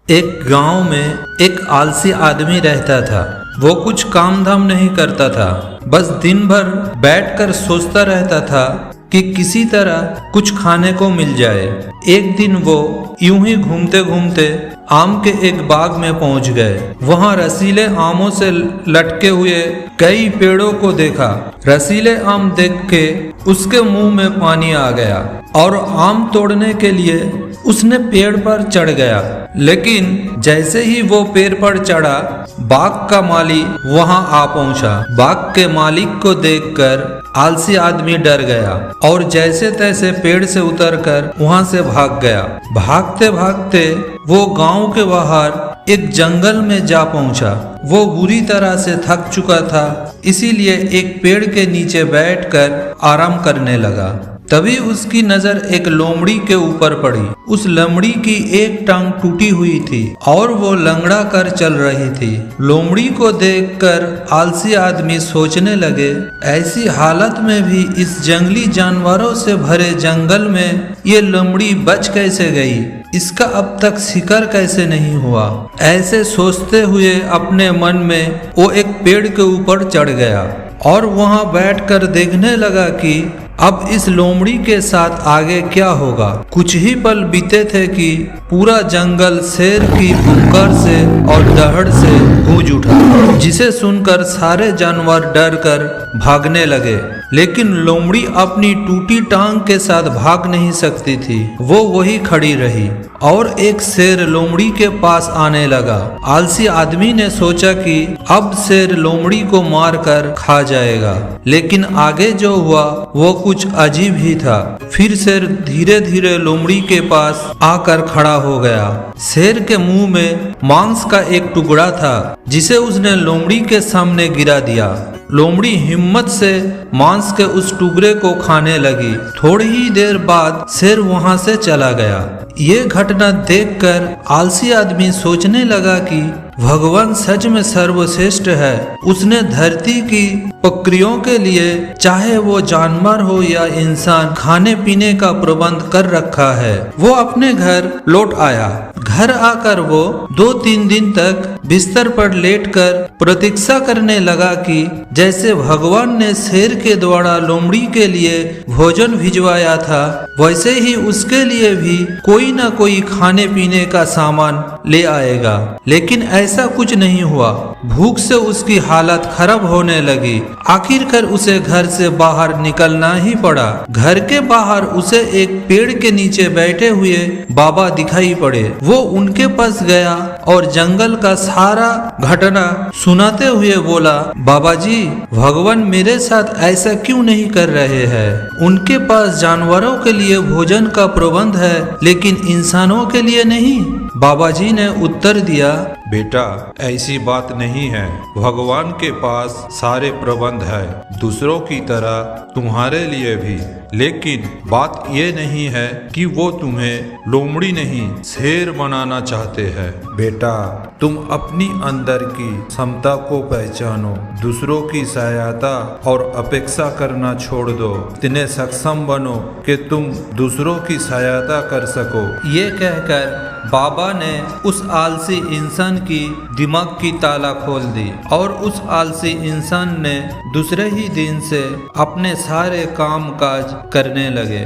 एक गांव में एक आलसी आदमी रहता था। वो कुछ काम धाम नहीं करता था, बस दिन भर बैठकर सोचता रहता था कि किसी तरह कुछ खाने को मिल जाए। एक दिन वो यूं ही घूमते घूमते आम के एक बाग में पहुंच गए। वहां रसीले आमों से लटके हुए कई पेड़ों को देखा। रसीले आम देख के उसके मुंह में पानी आ गया और आम तोड़ने के लिए उसने पेड़ पर चढ़ गया। लेकिन जैसे ही वो पेड़ पर चढ़ा, बाग का माली वहां आ पहुंचा। बाग के मालिक को देखकर आलसी आदमी डर गया और जैसे तैसे पेड़ से उतरकर वहां से भाग गया। भागते भागते वो गांव के बाहर एक जंगल में जा पहुंचा। वो बुरी तरह से थक चुका था, इसीलिए एक पेड़ के नीचे बैठकर आराम करने लगा। तभी उसकी नजर एक लोमड़ी के ऊपर पड़ी। उस लोमड़ी की एक टांग टूटी हुई थी और वो लंगड़ा कर चल रही थी। लोमड़ी को देखकर आलसी आदमी सोचने लगे, ऐसी हालत में भी इस जंगली जानवरों से भरे जंगल में ये लोमड़ी बच कैसे गई? इसका अब तक शिकार कैसे नहीं हुआ? ऐसे सोचते हुए अपने मन में वो एक पेड़ के ऊपर चढ़ गया और वहां बैठकर देखने लगा कि अब इस लोमड़ी के साथ आगे क्या होगा। कुछ ही पल बीते थे कि पूरा जंगल शेर की फुंकार से और दहड़ से गूंज उठा, जिसे सुनकर सारे जानवर डर कर भागने लगे। लेकिन लोमड़ी अपनी टूटी टांग के साथ भाग नहीं सकती थी। वो वही खड़ी रही और एक शेर लोमड़ी के पास आने लगा। आलसी आदमी ने सोचा कि अब शेर लोमड़ी को मारकर खा जाएगा, लेकिन आगे जो हुआ वो कुछ अजीब ही था। फिर शेर धीरे धीरे लोमड़ी के पास आकर खड़ा हो गया। शेर के मुंह में मांस का एक टुकड़ा था, जिसे उसने लोमड़ी के सामने गिरा दिया। लोमड़ी हिम्मत से मांस के उस टुकड़े को खाने लगी। थोड़ी ही देर बाद शेर वहां से चला गया। ये घटना देखकर आलसी आदमी सोचने लगा कि भगवान सच में सर्वश्रेष्ठ है। उसने धरती की प्रक्रियाओं के लिए, चाहे वो जानवर हो या इंसान, खाने पीने का प्रबंध कर रखा है। वो अपने घर लौट आया। घर आकर वो 2-3 दिन तक बिस्तर पर लेटकर प्रतीक्षा करने लगा कि जैसे भगवान ने शेर के द्वारा लोमड़ी के लिए भोजन भिजवाया था, वैसे ही उसके लिए भी कोई ना कोई खाने पीने का सामान ले आएगा। लेकिन ऐसा कुछ नहीं हुआ। भूख से उसकी हालत खराब होने लगी। आखिरकार उसे घर से बाहर निकलना ही पड़ा। घर के बाहर उसे एक पेड़ के नीचे बैठे हुए बाबा दिखाई पड़े। वो उनके पास गया और जंगल का सारा घटना सुनाते हुए बोला, बाबा जी, भगवान मेरे साथ ऐसा क्यों नहीं कर रहे हैं? उनके पास जानवरों के लिए भोजन का प्रबंध है, लेकिन इंसानों के लिए नहीं। बाबा जी ने उत्तर दिया, बेटा, ऐसी बात नहीं है। भगवान के पास सारे प्रबंध है, दूसरों की तरह तुम्हारे लिए भी। लेकिन बात ये नहीं है कि वो तुम्हें लोमड़ी नहीं, शेर बनाना चाहते हैं। बेटा, तुम अपनी अंदर की क्षमता को पहचानो, दूसरों की सहायता और अपेक्षा करना छोड़ दो। इतने सक्षम बनो कि तुम दूसरों की सहायता कर सको। ये कहकर बाबा ने उस आलसी इंसान की दिमाग की ताला खोल दी और उस आलसी इंसान ने दूसरे ही दिन से अपने सारे काम काज करने लगे।